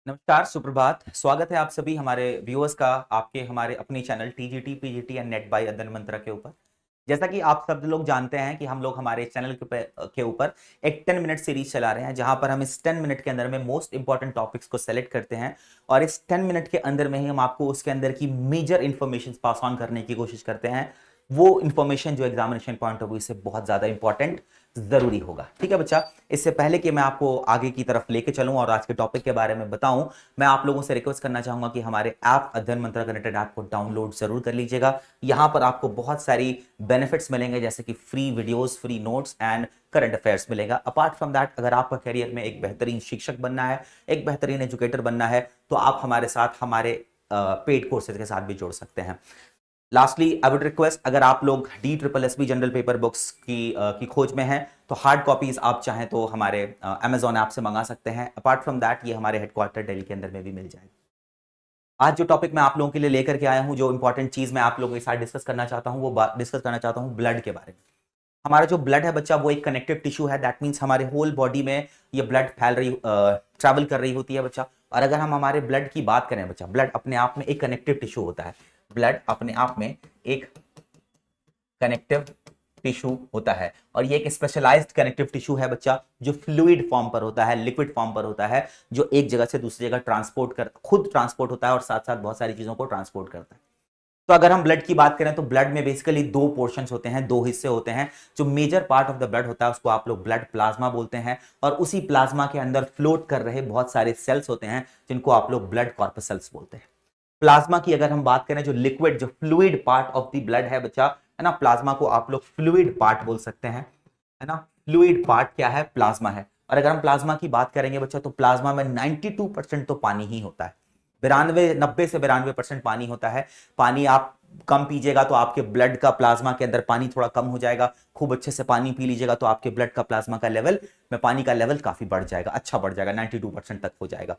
नमस्कार, सुप्रभात। स्वागत है आप सभी हमारे व्यूअर्स का आपके हमारे अपने channel TGT PGT and NET by अदन मंत्रा के ऊपर। जैसा कि आप सब लोग जानते हैं कि हम लोग हमारे चैनल के ऊपर एक 10 मिनट सीरीज चला रहे हैं, जहां पर हम इस 10 मिनट के अंदर में मोस्ट इंपॉर्टेंट टॉपिक्स को सेलेक्ट करते हैं और इस 10 मिनट के अंदर में ही हम आपको उसके अंदर की मेजर इंफॉर्मेशन पास ऑन करने की कोशिश करते हैं। वो इंफॉर्मेशन जो एग्जामिनेशन पॉइंट ऑफ व्यू से बहुत ज्यादा इंपॉर्टेंट जरूरी होगा। ठीक है बच्चा, इससे पहले कि मैं आपको आगे की तरफ लेके चलूं और आज के टॉपिक के बारे में बताऊं, मैं आप लोगों से रिक्वेस्ट करना चाहूंगा कि हमारे ऐप अध्ययन मंत्रा कनेक्टेड ऐप को डाउनलोड जरूर कर लीजिएगा। यहां पर आपको बहुत सारी बेनिफिट्स मिलेंगे, जैसे कि free videos, free notes and current affairs मिलेगा। अपार्ट फ्रॉम दैट, अगर आपका करियर में एक बेहतरीन शिक्षक बनना है, एक बेहतरीन एजुकेटर बनना है, तो आप हमारे साथ हमारे पेड कोर्सेज के साथ भी जुड़ सकते हैं। लास्टली आई वुड रिक्वेस्ट, अगर आप लोग D triple S B general paper books की खोज में हैं, तो हार्ड कॉपीज आप चाहें तो हमारे अमेजॉन ऐप से मंगा सकते हैं। अपार्ट फ्रॉम दैट, ये हमारे हेडक्वार्टर दिल्ली के अंदर में भी मिल जाएगा। आज जो टॉपिक मैं आप लोगों के लिए लेकर के आया हूं, जो इंपॉर्टेंट चीज मैं आप लोगों के साथ डिस्कस करना चाहता हूं, वो डिस्कस करना चाहता हूं ब्लड के बारे में। हमारा जो ब्लड है बच्चा, वो एक कनेक्टिव टिश्यू है। दैट मीन्स हमारे होल बॉडी में ये ब्लड फैल रही ट्रैवल कर रही होती है बच्चा। और अगर हम हमारे ब्लड की बात करें बच्चा, ब्लड अपने आप में एक कनेक्टिव टिश्यू होता है। ब्लड अपने आप में एक कनेक्टिव टिश्यू होता है, और ये एक स्पेशलाइज्ड कनेक्टिव टिश्यू है बच्चा, जो फ्लूइड फॉर्म पर होता है, लिक्विड फॉर्म पर होता है, जो एक जगह से दूसरी जगह खुद ट्रांसपोर्ट होता है और साथ साथ बहुत सारी चीजों को ट्रांसपोर्ट करता है। तो अगर हम ब्लड की बात करें, तो ब्लड में बेसिकली दो पोर्शंस होते हैं, दो हिस्से होते हैं। जो major part of the blood होता है, उसको आप लोग ब्लड प्लाज्मा बोलते हैं, और उसी प्लाज्मा के अंदर फ्लोट कर रहे बहुत सारे सेल्स होते हैं, जिनको आप लोग ब्लड कॉर्पसल्स बोलते हैं। प्लाज्मा की अगर हम बात करें, जो लिक्विड, जो fluid part of the blood है बच्चा, है ना, प्लाज्मा को आप लोग फ्लूइड पार्ट बोल सकते हैं, है ना। फ्लूइड पार्ट क्या है? प्लाज्मा है। और अगर हम प्लाज्मा की बात करेंगे बच्चा, तो प्लाज्मा में 92% तो पानी ही होता है। 90 से 92% पानी होता है। पानी आप कम पीजिएगा तो आपके ब्लड का प्लाज्मा के अंदर पानी थोड़ा कम हो जाएगा। खूब अच्छे से पानी पी लीजिएगा तो आपके ब्लड का प्लाज्मा का लेवल में पानी का लेवल काफी बढ़ जाएगा, अच्छा बढ़ जाएगा, 92% तक हो जाएगा।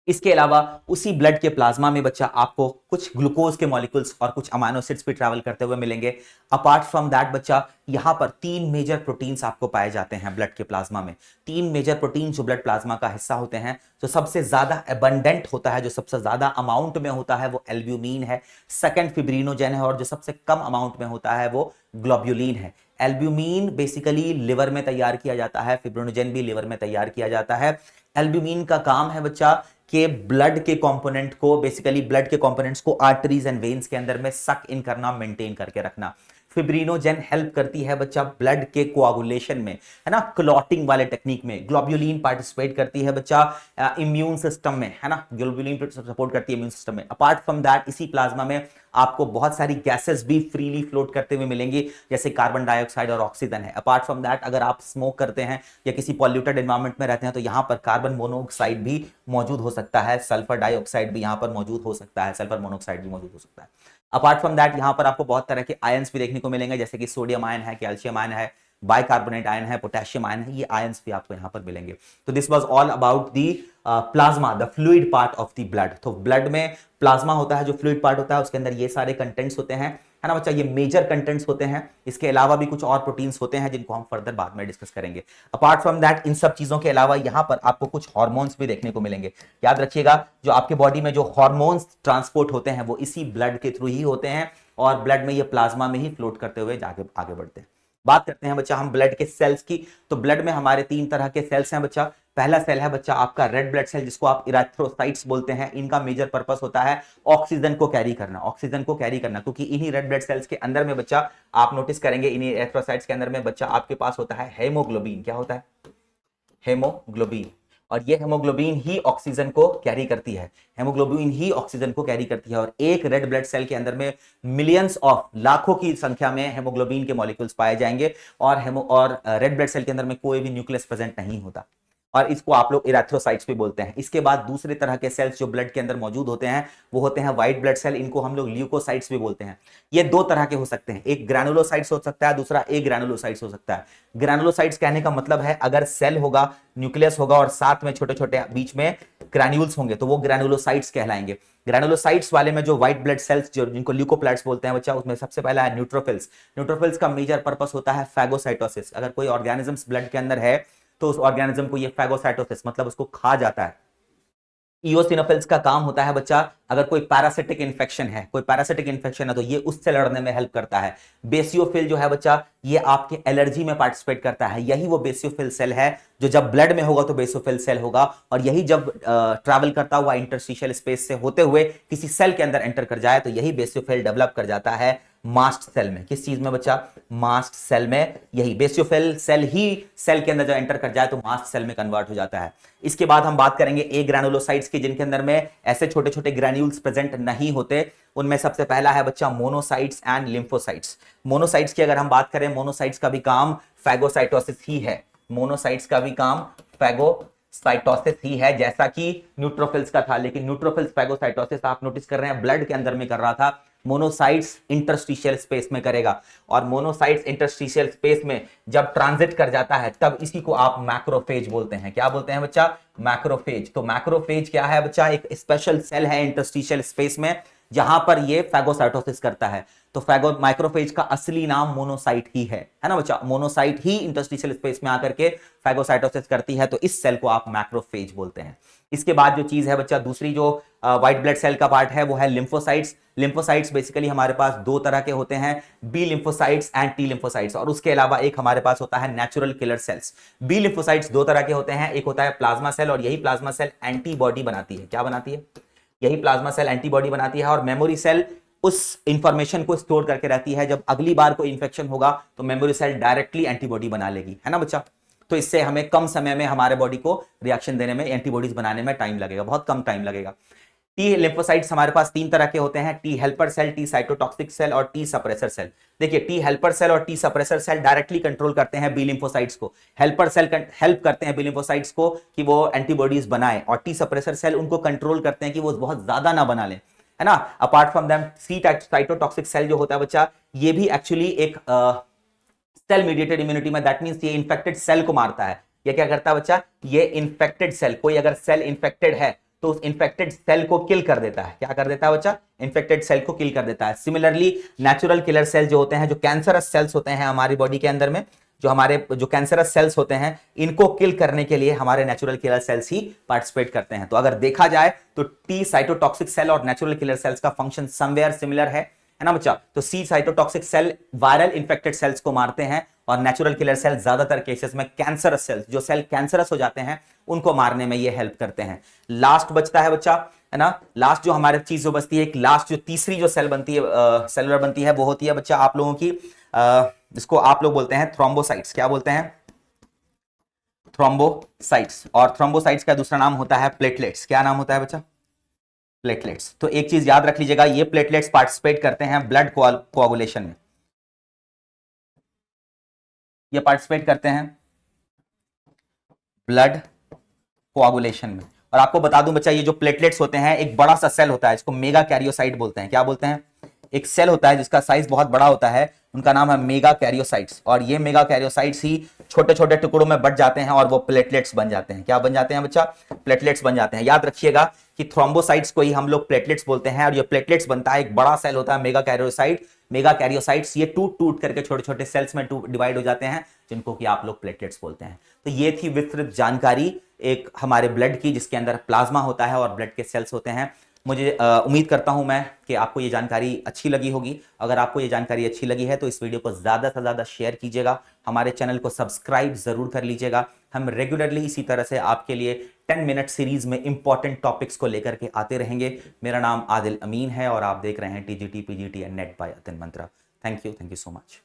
इसके अलावा उसी ब्लड के प्लाज्मा में बच्चा आपको कुछ ग्लूकोज के मॉलिक्यूल्स और कुछ अमाइनो एसिड्स भी ट्रैवल करते हुए मिलेंगे। अपार्ट फ्रॉम दैट बच्चा, यहां पर तीन मेजर प्रोटीन्स आपको पाए जाते हैं ब्लड के प्लाज्मा में। तीन मेजर प्रोटीन जो ब्लड प्लाज्मा का हिस्सा होते हैं, जो सबसे ज्यादा एबंडेंट होता है, जो सबसे ज्यादा अमाउंट में होता है, वो एल्ब्यूमिन है। सेकंड फिब्रिनोजेन है, और जो सबसे कम अमाउंट में होता है वो ग्लोब्यूलिन है। एल्ब्यूमिन बेसिकली लिवर में तैयार किया जाता है, फिब्रिनोजेन भी लिवर में तैयार किया जाता है। एल्ब्यूमिन का काम है बच्चा कि ब्लड के कंपोनेंट को, बेसिकली ब्लड के कंपोनेंट्स को आर्टरीज एंड वेन्स के अंदर में सक इन करना, मेंटेन करके रखना। फिब्रिनोजेन हेल्प करती है बच्चा ब्लड के कोआगुलेशन में, है ना, क्लॉटिंग वाले टेक्निक में। ग्लोब्यूलिन पार्टिसिपेट करती है बच्चा इम्यून सिस्टम में, है ना, ग्लोब्यूलिन सपोर्ट करती है इम्यून सिस्टम में। अपार्ट फ्रॉम दैट, इसी प्लाज्मा में आपको बहुत सारी गैसेस भी फ्रीली फ्लोट करते हुए मिलेंगी, जैसे कार्बन डाइऑक्साइड और ऑक्सीजन है। अपार्ट फ्रॉम दैट, अगर आप स्मोक करते हैं या किसी पॉल्यूटेड एनवायरमेंट में रहते हैं, तो यहां पर कार्बन मोनोऑक्साइड भी मौजूद हो सकता है, सल्फर डाइऑक्साइड भी यहां पर मौजूद हो सकता है, सल्फर मोनोऑक्साइड भी मौजूद हो सकता है। अपार्ट फ्रॉम दैट, यहां पर आपको बहुत तरह के आयंस भी देखने को मिलेंगे, जैसे कि सोडियम आयन है, कैल्शियम आयन है, बाइकार्बोनेट आयन है, पोटेशियम आयन है। ये आयंस भी आपको यहां पर मिलेंगे। तो this was all about the plasma, the fluid part of the blood. तो ब्लड में प्लाज्मा होता है, जो फ्लूइड पार्ट होता है, उसके अंदर ये सारे कंटेंट्स होते हैं, है ना बच्चा, ये मेजर कंटेंट्स होते हैं। इसके अलावा भी कुछ और प्रोटीन्स होते हैं, जिनको हम फर्दर बाद में डिस्कस करेंगे। अपार्ट फ्रॉम दैट, इन सब चीजों के अलावा यहां पर आपको कुछ हार्मोन्स भी देखने को मिलेंगे। याद रखिएगा, जो आपके बॉडी में जो हार्मोन्स ट्रांसपोर्ट होते हैं, वो इसी ब्लड के थ्रू ही होते हैं, और ब्लड में ये प्लाज्मा में ही फ्लोट करते हुए जाके आगे बढ़ते हैं। बात करते हैं बच्चा हम ब्लड के सेल्स की। तो ब्लड में हमारे तीन तरह के सेल्स हैं बच्चा। पहला सेल है बच्चा आपका रेड ब्लड सेल, जिसको आप इरेथ्रोसाइट्स बोलते हैं। इनका मेजर पर्पस होता है ऑक्सीजन को कैरी करना, ऑक्सीजन को कैरी करना, क्योंकि इन्हीं रेड ब्लड सेल्स के अंदर में बच्चा, आप नोटिस करेंगे, इन्हीं इरेथ्रोसाइट्स के अंदर में बच्चा आपके पास होता है हेमोग्लोबिन। क्या होता है? हेमोग्लोबिन। और ये हेमोग्लोबिन ही ऑक्सीजन को कैरी करती है, हेमोग्लोबिन ही ऑक्सीजन को कैरी करती है। और एक रेड ब्लड सेल के अंदर में मिलियंस ऑफ, लाखों की संख्या में हेमोग्लोबिन के मॉलिक्यूल्स पाए जाएंगे, और रेड ब्लड सेल के अंदर में कोई भी न्यूक्लियस प्रेजेंट नहीं होता, और इसको आप लोग इरेथ्रोसाइट्स भी बोलते हैं। इसके बाद दूसरे तरह के सेल्स जो ब्लड के अंदर मौजूद होते हैं, वो होते हैं व्हाइट ब्लड सेल। इनको हम लोग ल्यूकोसाइट्स भी बोलते हैं। ये दो तरह के हो सकते हैं, एक ग्रैनुलोसाइट्स हो सकता है, दूसरा ए ग्रैनुलोसाइट्स हो सकता है। ग्रैनुलोसाइट्स कहने का मतलब है, अगर सेल होगा, न्यूक्लियस होगा, और साथ में छोटे छोटे बीच में ग्रैन्यूल्स होंगे, तो वो ग्रैनुलोसाइट्स कहलाएंगे। ग्रैनुलोसाइट्स वाले में जो व्हाइट ब्लड सेल्स, जो जिनको ल्यूकोप्लाइट्स बोलते हैं बच्चा, उसमें सबसे पहला है न्यूट्रोफिल्स। न्यूट्रोफिल्स का मेजर पर्पस होता है फैगोसाइटोसिस। अगर कोई ऑर्गेनिजम्स ब्लड के अंदर है, तो उस ऑर्गेनिज्म को ये फैगोसाइटोसिस, मतलब उसको खा जाता है, इओसिनोफिल्स का काम होता है बच्चा, अगर कोई पैरासिटिक इन्फेक्शन है, कोई पैरासिटिक इन्फेक्शन है तो ये उससे लड़ने में हेल्प करता है। बेसियोफिल जो है बच्चा, ये आपके एलर्जी में पार्टिसिपेट करता है। यही वो बेसियोफिल सेल है जो जब ब्लड में होगा तो बेसियोफिल सेल होगा, और यही जब ट्रैवल करता हुआ इंटरस्टिशियल स्पेस से होते हुए किसी सेल के अंदर एंटर कर जाए तो यही बेसियोफिल डेवलप कर जाता है मास्ट सेल में। किस चीज में बच्चा? मास्ट सेल में। यही बेसियोफिल सेल ही सेल के अंदर जब एंटर कर जाए तो मास्ट सेल में कन्वर्ट हो जाता है। इसके बाद हम बात करेंगे ए ग्रैनुलोसाइट्स की, जिनके अंदर में ऐसे छोटे छोटे ग्रैन्यूल्स प्रेजेंट नहीं होते। उनमें सबसे पहला है बच्चा मोनोसाइट्स एंड लिम्फोसाइट्स। मोनोसाइट्स की अगर हम बात करें, मोनोसाइट्स का भी काम फैगोसाइटोसिस ही है। मोनोसाइट्स का भी काम फैगोसाइटोसिस ही है, जैसा कि न्यूट्रोफिल्स का था। लेकिन न्यूट्रोफिल्स फैगोसाइटोसिस आप नोटिस कर रहे हैं ब्लड के अंदर में कर रहा था, मोनोसाइट्स इंटरस्टिशियल स्पेस में करेगा। और मोनोसाइट्स इंटरस्टिशियल स्पेस में जब ट्रांजिट कर जाता है तब इसी को आप मैक्रोफेज बोलते हैं। क्या बोलते हैं बच्चा? मैक्रोफेज। तो मैक्रोफेज क्या है बच्चा? एक स्पेशल सेल है इंटरस्टिशियल स्पेस में जहां पर ये फैगोसाइटोसिस करता है। तो माइक्रोफेज का असली नाम मोनोसाइट ही है ना बच्चा? मोनोसाइट ही इंटरस्टिशियल स्पेस में आकर के फैगोसाइटोसिस करती है, तो इस सेल को आप मैक्रोफेज बोलते हैं। इसके बाद जो चीज है बच्चा, दूसरी जो व्हाइट ब्लड सेल का पार्ट है वो है लिम्फोसाइट्स। लिम्फोसाइट्स बेसिकली हमारे पास दो तरह के होते हैं, B lymphocytes and T lymphocytes, और उसके अलावा एक हमारे पास होता है natural killer cells. B lymphocytes दो तरह के होते हैं, एक होता है प्लाज्मा सेल, और यही प्लाज्मा सेल एंटीबॉडी बनाती है। क्या बनाती है? यही प्लाज्मा सेल एंटीबॉडी बनाती है। और मेमोरी सेल उस इंफॉर्मेशन को स्टोर करके रहती है, जब अगली बार कोई इंफेक्शन होगा तो मेमोरी सेल डायरेक्टली एंटीबॉडी बना लेगी, है ना बच्चा? तो इससे हमें कम समय में हमारे बॉडी को रिएक्शन देने में, एंटीबॉडीज बनाने में टाइम लगेगा, बहुत कम टाइम लगेगा। टी लिम्फोसाइट्स हमारे पास तीन तरह के होते हैं, T helper cell, T cytotoxic cell और टी सप्रेसर सेल। देखिए, टी हेल्पर सेल और T suppressor cell directly control करते हैं बी लिम्फोसाइट्स को। हेल्पर सेल हेल्प करते हैं बी लिम्फोसाइट्स को कि वो एंटीबॉडीज बनाए, और टी सप्रेसर सेल उनको कंट्रोल करते हैं कि वो बहुत ज्यादा ना बना लें, है ना? Apart from them C cytotoxic cell जो होता है बच्चा, ये भी एक्चुअली एक सेल मीडिएटेड इम्यूनिटी में, दैट मींस ये इन्फेक्टेड सेल को मारता है। ये क्या करता है बच्चा? ये इन्फेक्टेड सेल, कोई अगर सेल इन्फेक्टेड है तो उस इन्फेक्टेड सेल को किल कर देता है। क्या कर देता है बच्चा? इन्फेक्टेड सेल को किल कर देता है। सिमिलरली नेचुरल किलर सेल जो होते हैं, जो कैंसरस सेल्स होते हैं हमारी बॉडी के अंदर में, जो हमारे जो कैंसरस सेल्स होते हैं, इनको किल करने के लिए हमारे नेचुरल किलर सेल्स ही पार्टिसिपेट करते हैं। तो अगर देखा जाए तो टी साइटोटॉक्सिक सेल और नेचुरल किलर सेल्स का फंक्शन समवेयर सिमिलर है ना बच्चा? तो C cytotoxic cell viral infected cells को मारते हैं, और नेचुरल किलर सेल ज्यादातर केसेस में कैंसरस सेल्स, जो सेल कैंसरस हो जाते हैं, उनको मारने में ये हेल्प करते हैं। लास्ट बचता है बच्चा, है ना, लास्ट जो हमारे चीज जो बचती है, एक लास्ट जो तीसरी जो सेल बनती है, सेलुलर बनती है, वो होती है बच्चा आप लोगों की, जिसको आप लोग बोलते हैं थ्रोम्बोसाइट्स। क्या बोलते हैं? थ्रोम्बोसाइट्स। और थ्रोम्बोसाइट्स का दूसरा नाम होता है प्लेटलेट्स। क्या नाम होता है बच्चा? प्लेटलेट्स। तो एक चीज याद रख लीजिएगा, ये प्लेटलेट्स पार्टिसिपेट करते हैं ब्लड कोआगुलेशन में। ये पार्टिसिपेट करते हैं ब्लड कोआगुलेशन में। और आपको बता दूं बच्चा, ये जो प्लेटलेट्स होते हैं, एक बड़ा सा सेल होता है, इसको मेगा कैरियोसाइट बोलते हैं। क्या बोलते हैं? एक सेल होता है जिसका साइज बहुत बड़ा होता है, उनका नाम है मेगा कैरियोसाइट्स। और ये मेगा कैरियोसाइट्स ही छोटे छोटे टुकड़ों में बट जाते हैं और वो प्लेटलेट्स बन जाते हैं। क्या बन जाते हैं बच्चा? प्लेटलेट्स बन जाते हैं। याद रखिएगा कि थ्रोम्बोसाइट्स को ही हम लोग प्लेटलेट्स बोलते हैं, और ये प्लेटलेट्स बनता है, एक बड़ा सेल होता है मेगा कैरियोसाइट। मेगा कैरियोसाइट्स ये टूट टूट करके छोटे छोटे सेल्स में डिवाइड हो जाते हैं, जिनको कि आप लोग प्लेटलेट्स बोलते हैं। तो ये थी विस्तृत जानकारी एक हमारे ब्लड की, जिसके अंदर प्लाज्मा होता है और ब्लड के सेल्स होते हैं। मुझे उम्मीद करता हूं मैं कि आपको ये जानकारी अच्छी लगी होगी। अगर आपको ये जानकारी अच्छी लगी है तो इस वीडियो को ज़्यादा से ज़्यादा शेयर कीजिएगा, हमारे चैनल को सब्सक्राइब ज़रूर कर लीजिएगा। हम रेगुलरली इसी तरह से आपके लिए 10 मिनट सीरीज में इंपॉर्टेंट टॉपिक्स को लेकर के आते रहेंगे। मेरा नाम आदिल अमीन है और आप देख रहे हैं TGT PGT and NET by अतन मंत्रा। Thank you so much.